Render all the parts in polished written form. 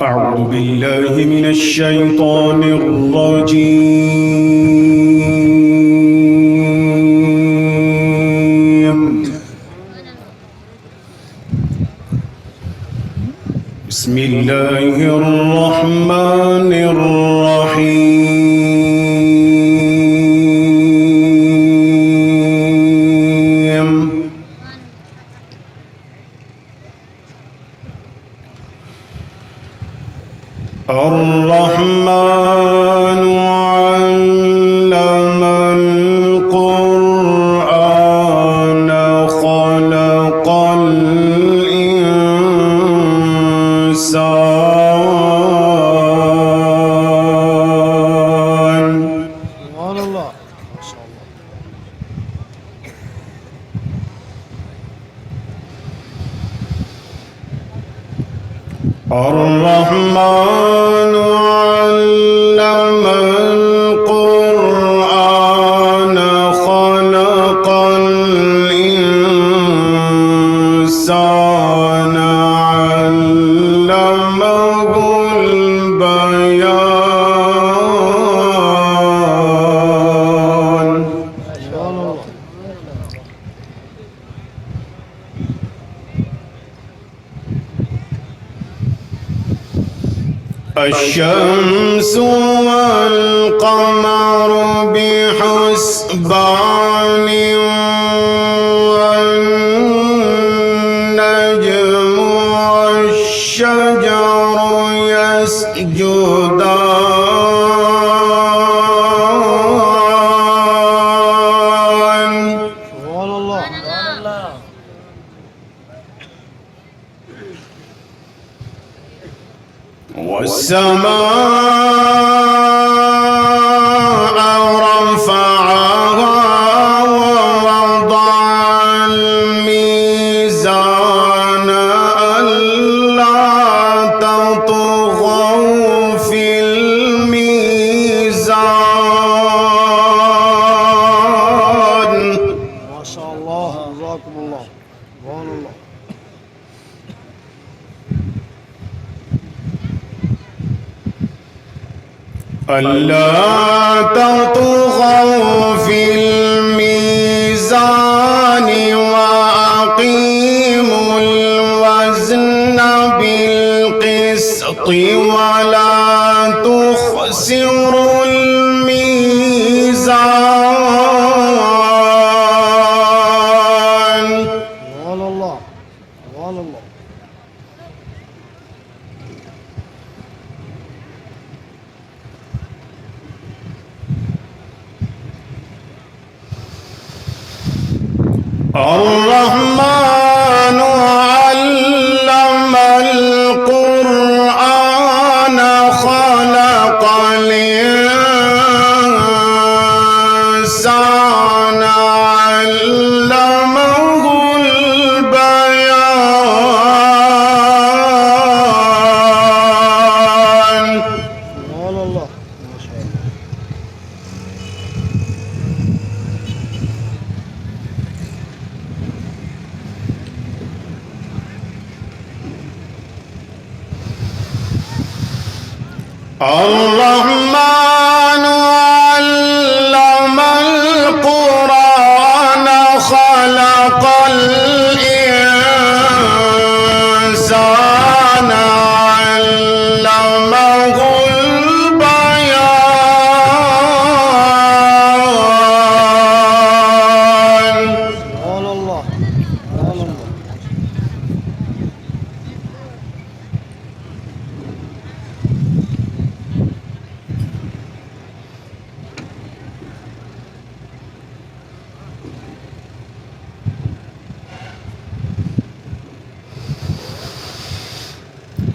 أعوذ بالله من الشيطان الرجيم. بسم الله الرحمن الرحيم. الرحمن علم القرآن خلق الإنسان. سبحان الله ما شاء الله. الرحمن علم القرآن خلق الإنسان علمه البيان. سبحان الله. الشمس والقمر بحسبان والنجم والشجر يسجدان. سبحان الله. والسماء رفعها ووضع الميزان ألا تطغوا في الميزان. ما شاء الله جزاكم الله. سبحان الله. ألا تطغوا في الميزان وأقيموا الوزن بالقسط ولا تخسروا الميزان. سبحان الله. سبحان الله. الرحمن علم القرآن خلق الإنسان علمه البيان. سبحان الله ما شاء الله. الرحمن علم القرآن خلق الإنسان علمه البيان. سبحان الله. سبحان الله.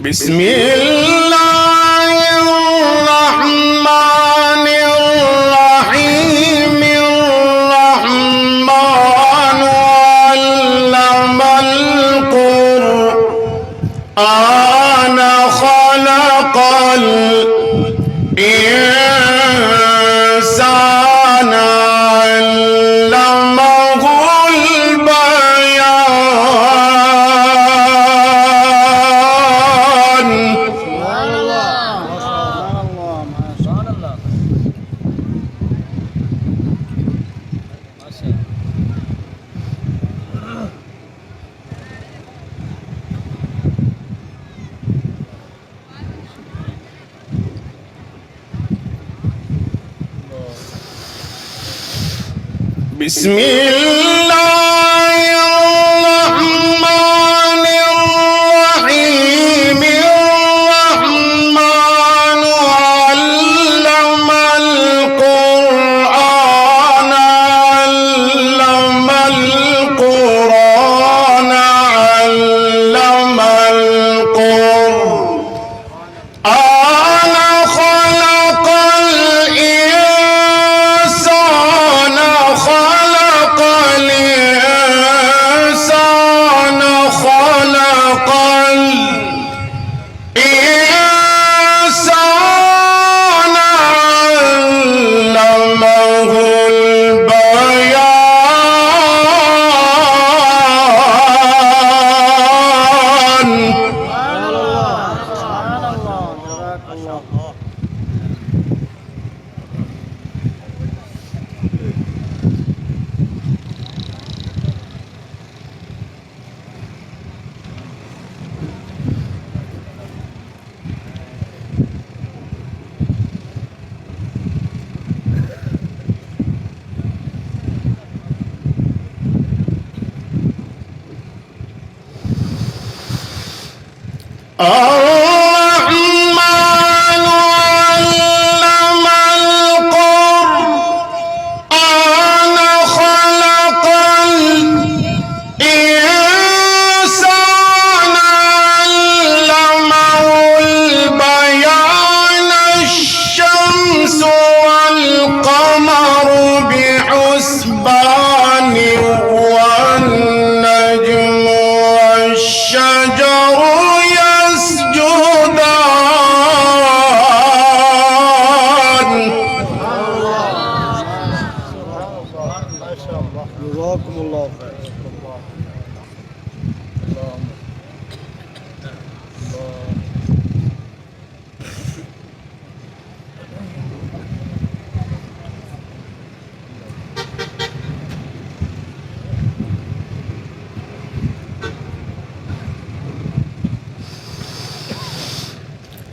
بسم الله الرحمن الرحيم. الرحمن علم القرآن خلق الإنسان علمه البيان. بسم الله الرحمن الرحيم الرحمن علم القرآن علم القرآن علم القرآن خلق الإنسان خلق الإنسان خلق الإنسان علمه البيان. سبحان الله جزاك الله. الرحمن علم القرآن خلق الإنسان علمه البيان. الشمس والقمر بحسبان والنجم والشجر يسجدان. ما شاء الله جزاكم الله خير.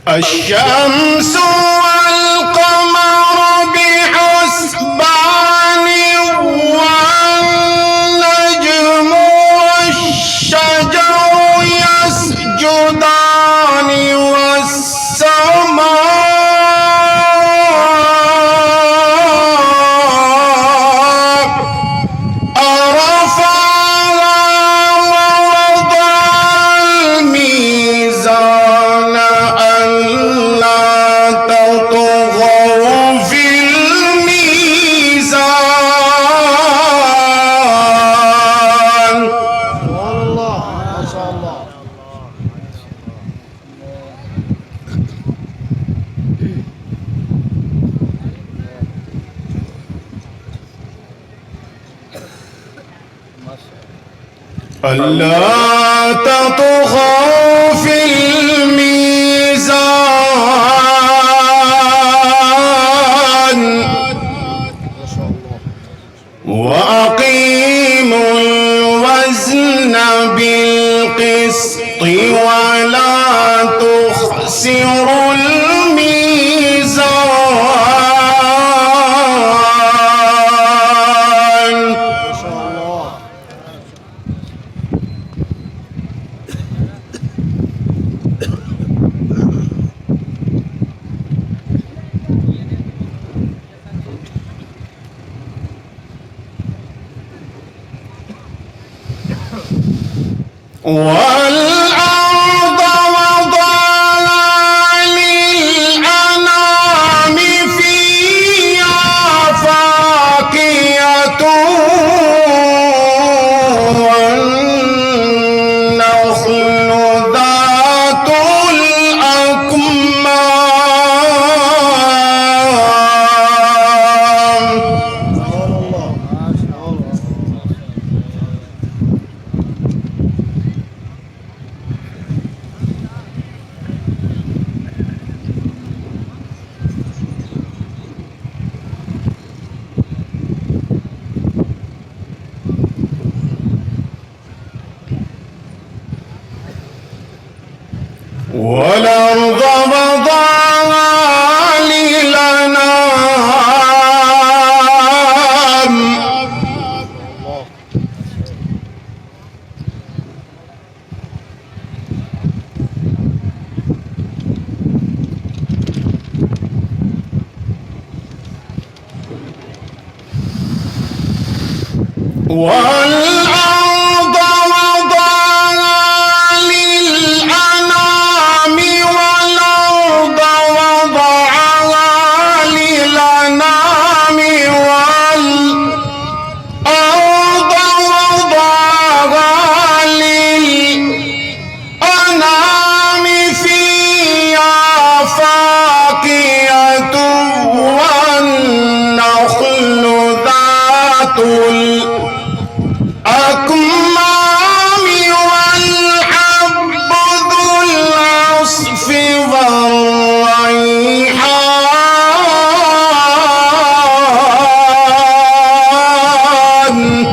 الشمس والقمر بحسبان والنجم والشجر يسجدان والسماء رفعها ووضع الميزان ألا تطغوا في الميزان. سبحان الله ما شاء الله. ألا تطغوا في الميزان ما شاء الله. وأقيموا الوزن بالقسط ولا تخسروا الميزان. ما شاء الله. والأرض وضعها للأنام فيها فاكهة والنخل ذات الأكمام. سبحان الله ما شاء الله. والأرض وضعها للأنام والأرض وضعها للأنام والأرض وضعها للأنام فيها فاكهة والنخل ذات الأكمام والحب ذو العصف والريحان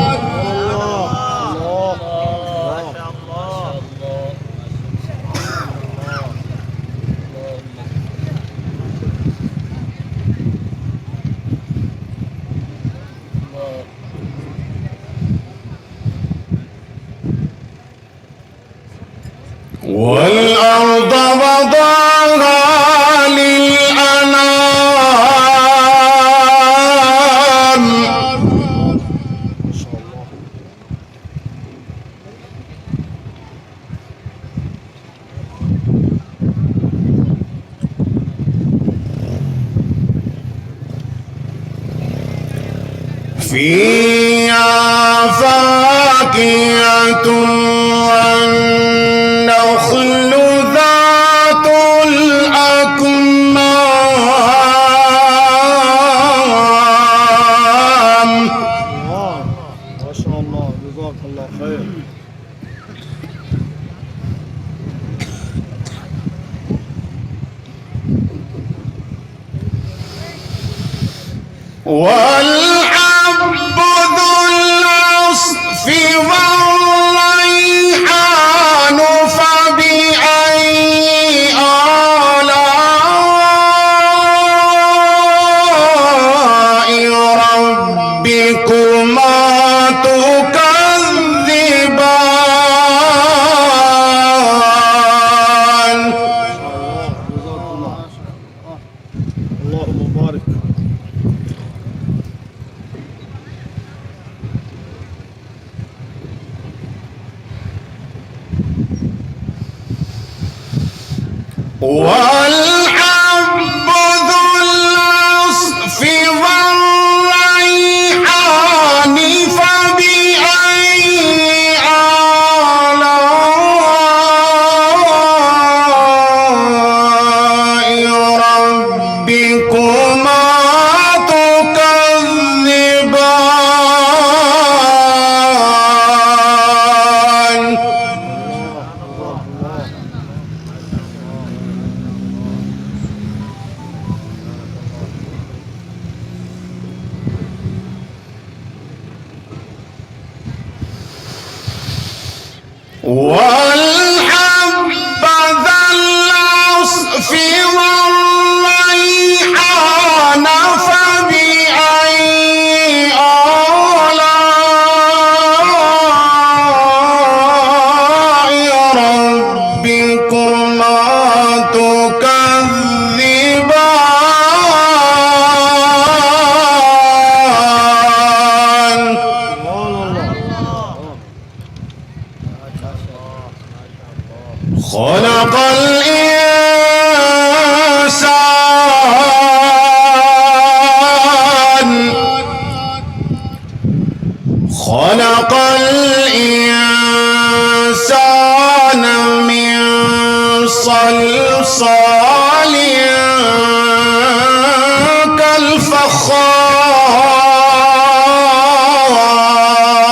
والأرض وضعها للأنام فيها فاكهة والنخل ذات الأكمام ما شاء الله جزاك الله خير. والحب ذو العصف والريحان فبأي آلاء ربكما تكذبان جزاك الله. اللهم بارك. والحب ذو العصف والريحان فبأي آلاء ربكما تكذبان والحب ذا العصف والريحان فبأي آلاء ربكما تكذبان خلق الإنسان خلق الإنسان من صلصال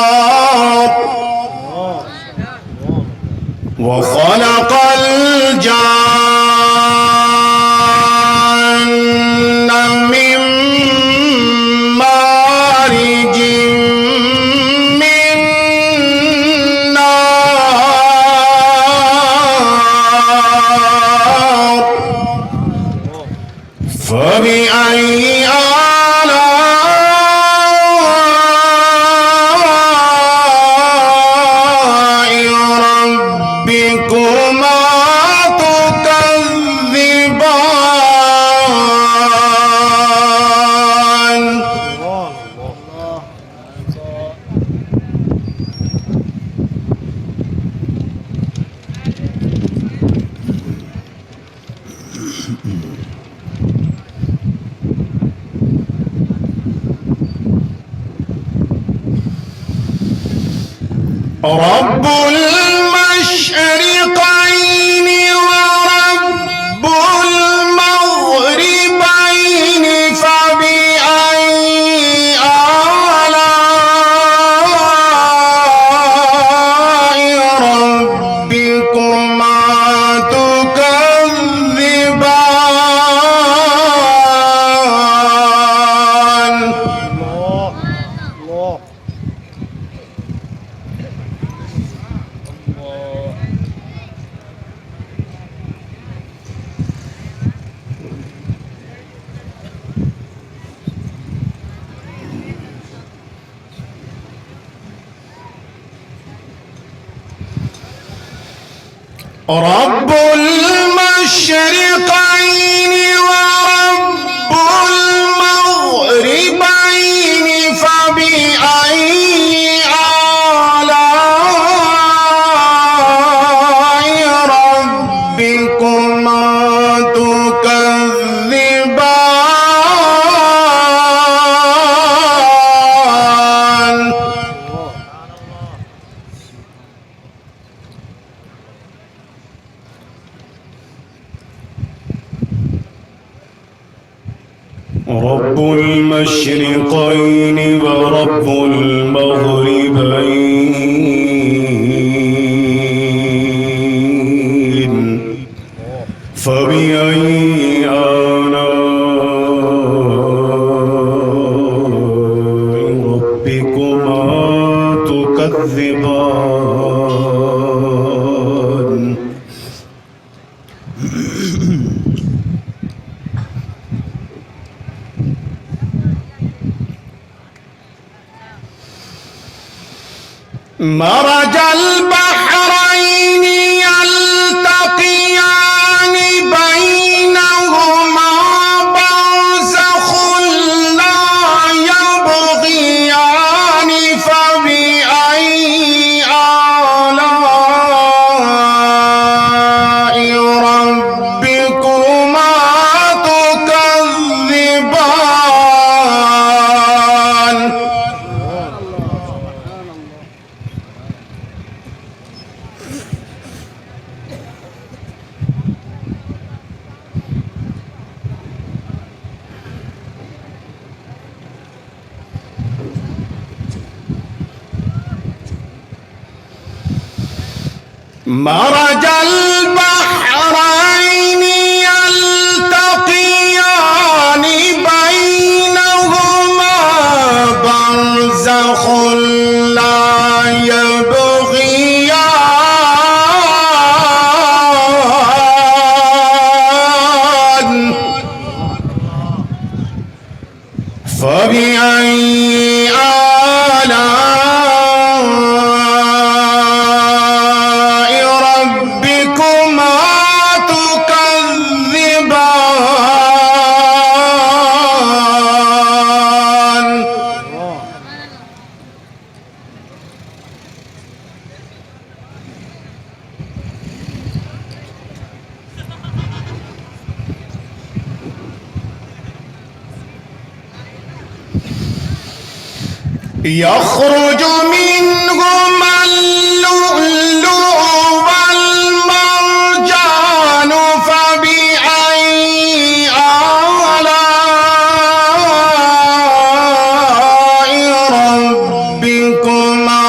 كالفخار وخلق الجان من مارج من رب المشرقين ورب المغربين فبأي آلاء ربكما تكذبان الله رب المشرقين ورب المغربين فبأي آلاء ربكما تكذبان رب المشرقين ورب المغربين فبأي آلاء ربكما تكذبان مرج البحرين يلتقيان بينهما برزخ لا يبغيان فبأي آلاء ربكما تكذبان مرج البحرين يلتقيان بينهما برزخ لا يبغيان فبأي آلاء ربكما تكذبان يخرج منهما اللؤلؤ والمرجان فبأي آلاء ربكما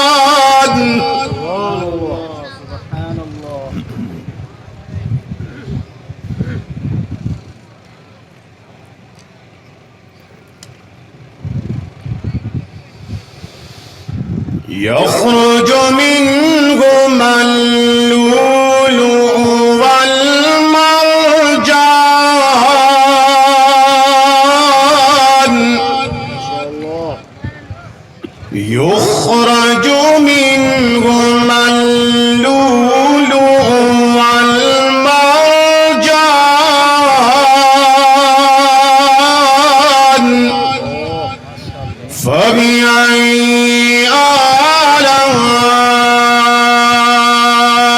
تكذبان سبحان الله يخرج منهما اللؤلؤ والمرجان ما شاء الله يخرج منهما اللؤلؤ والمرجان فبأي آلاء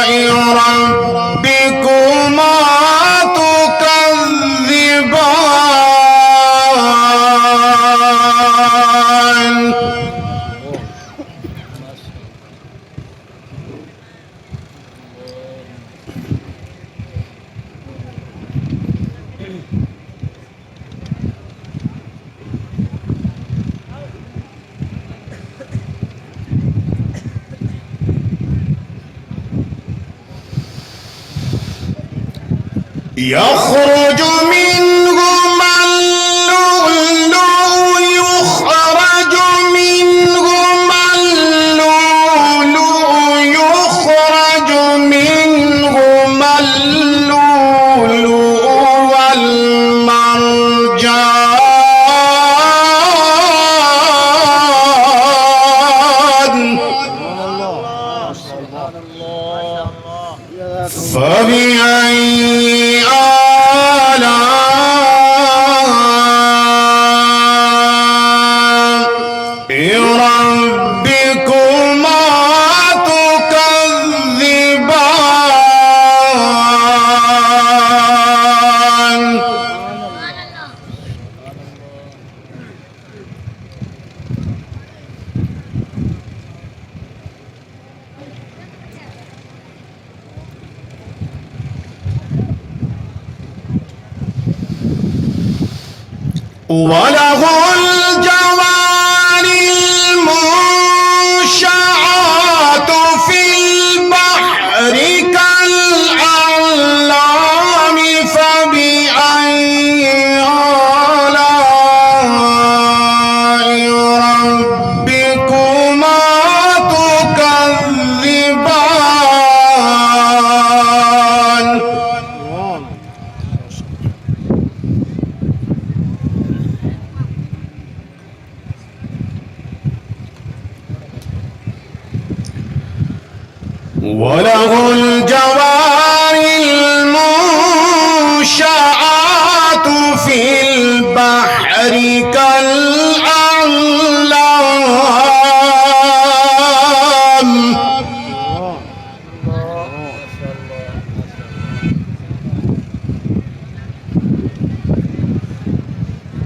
يخرج منهما اللؤلؤ يخرج منهما اللؤلؤ يخرج منهما اللؤلؤ والمرجان فبأي آلاء ربكما تكذبان وله الجوار المنشآت في البحر كالأعلام فبأي آلاء ربكما تكذبان وله الجوار المنشآت في البحر كالأعلام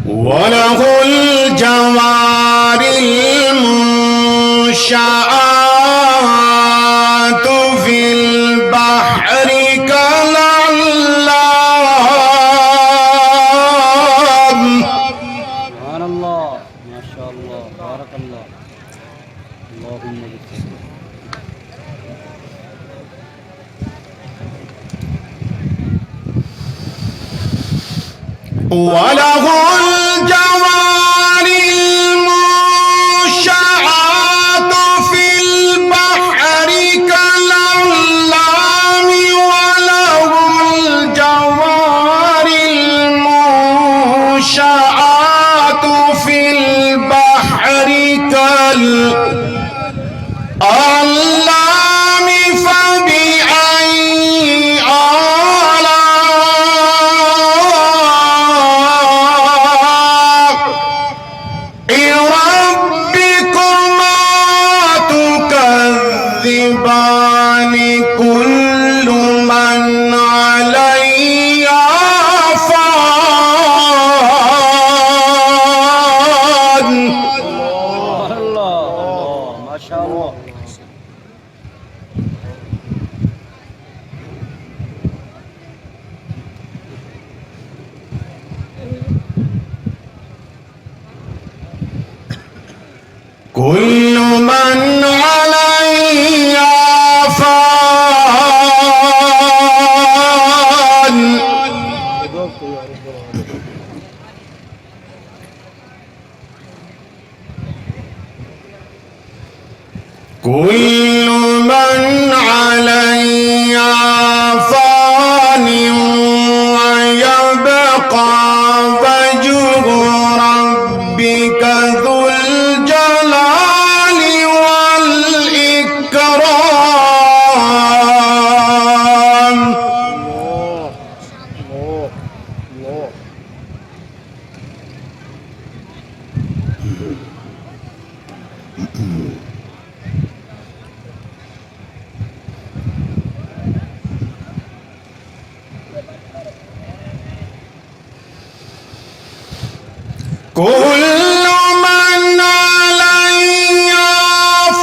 وله الجوار المنشآت في البحر كالأعلام سبحان الله ما شاء الله بارك الله اللهم بك وله الجوار المنشآت في البحر كالأعلام وله الجوار المنشآت في البحر كالأعلام فبأي ربكما تكذبان كل من عليها فان الله ما شاء الله كل من عليها فان كل من عليها فان ويبقى وجه ربك ذو الجلال والإكرام كل من عليها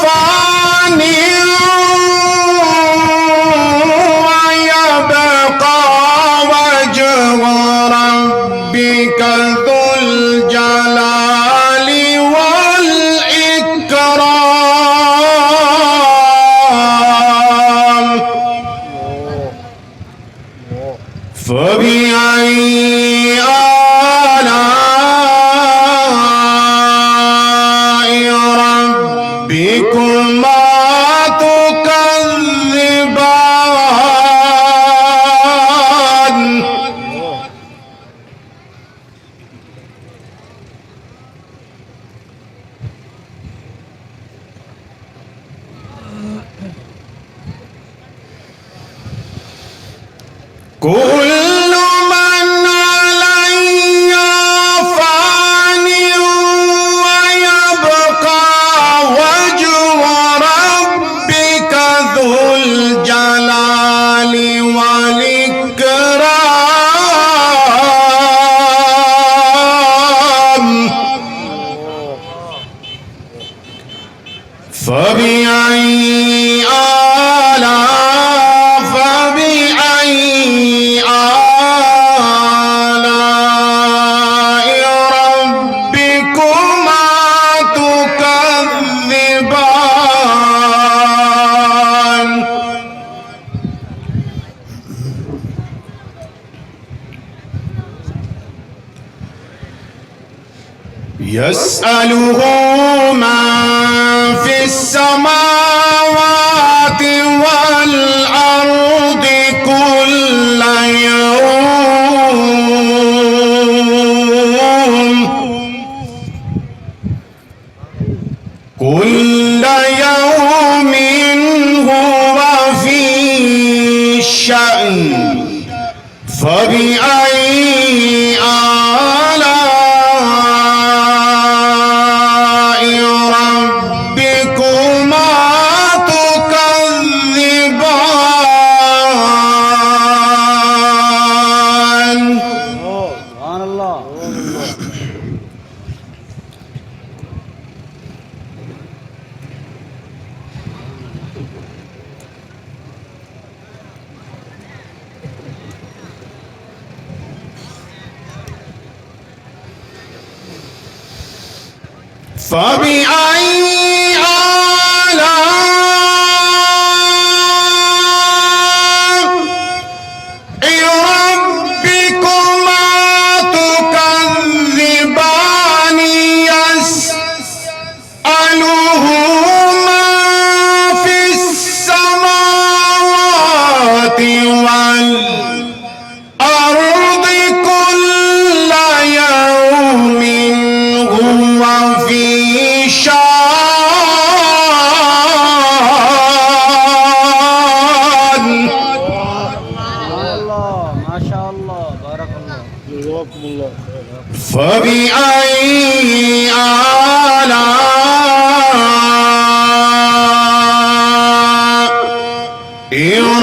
فان ويبقى وجه ربك ذو الجلال والإكرام فبأي يسأله من في السماوات والأرض كل يوم هو في شأن فبأي آلاء ربكما تكذبان. سبحان الله. فبأي آلاء ربكما تكذبان. يسأله من في السماوات والأرض كل يوم هو في شأن. الله ما شاء الله بارك الله. جزاكم الله خير. فبأي آلاء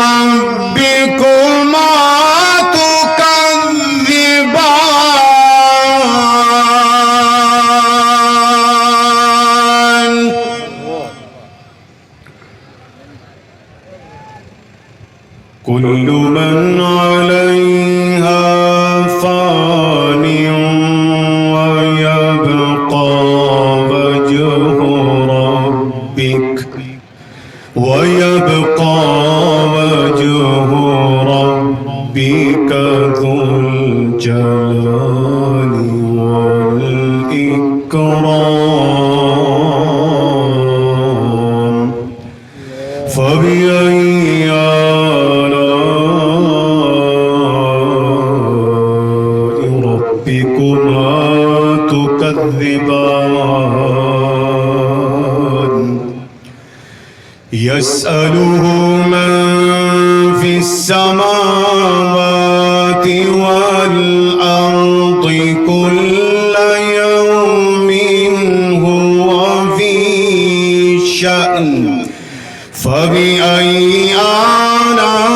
ربكما تكذبان. كل من عليها فان ويبقى وجه ربك ذو الجلال والإكرام. فبأي آلاء ربكما تكذبان. يسأله من في السماوات والأرض كل يوم هو في شأن فبأي آلاء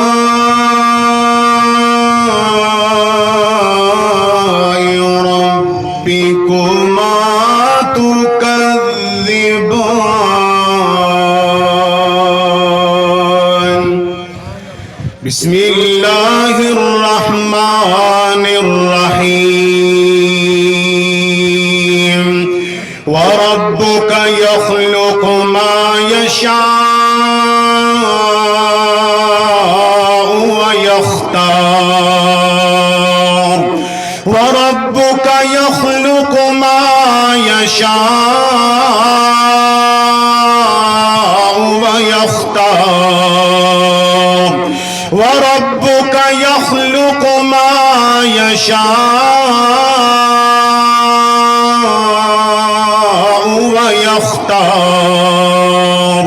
ربكما تكذبان. بسم الله الرحمن الرحيم. وربك يخلق ما يشاء ويختار. وربك يخلق ما يشاء ويختار. وربك يخلق ما يشاء ويختار.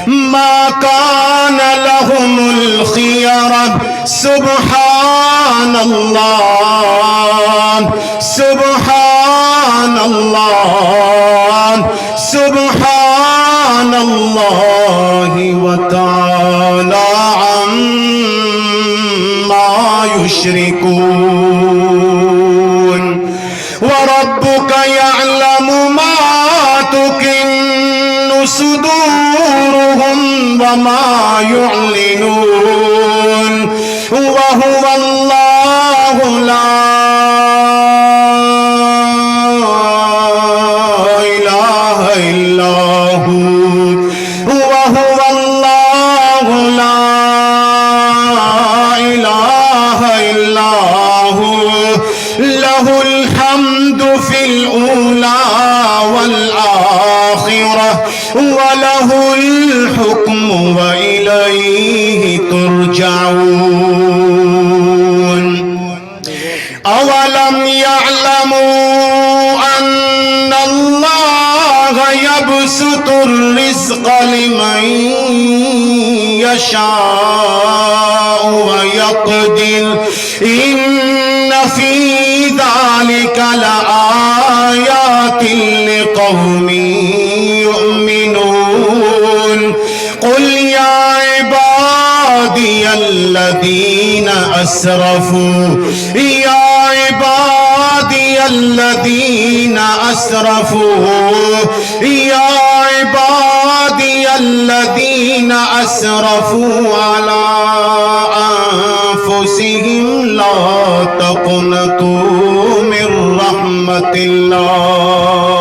ما كان لهم الخيرة. سبحان الله سبحان الله سبحان الله وتعالى عما يشركون. وربك يعلم ما تكن صدورهم وما يعلنون. وهو الله لا إله إلا هو. وهو الله لا إله إلا هو. له الحمد في الأولى أولم يعلموا أن الله يبسط الرزق لمن يشاء ويقدر إن في ذلك لآيات لقوم يؤمنون قل يا عبادي الذين أسرفوا على أنفسهم لا تقنطوا من رحمة الله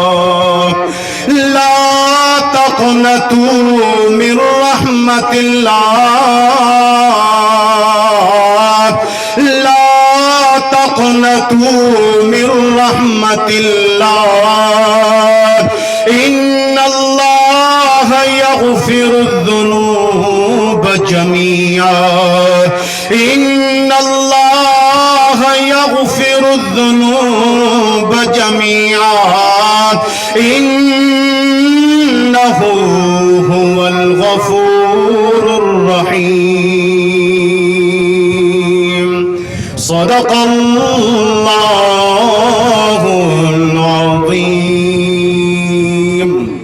من رحمة الله إن الله يغفر الذنوب جميعا إنه هو الغفور الرحيم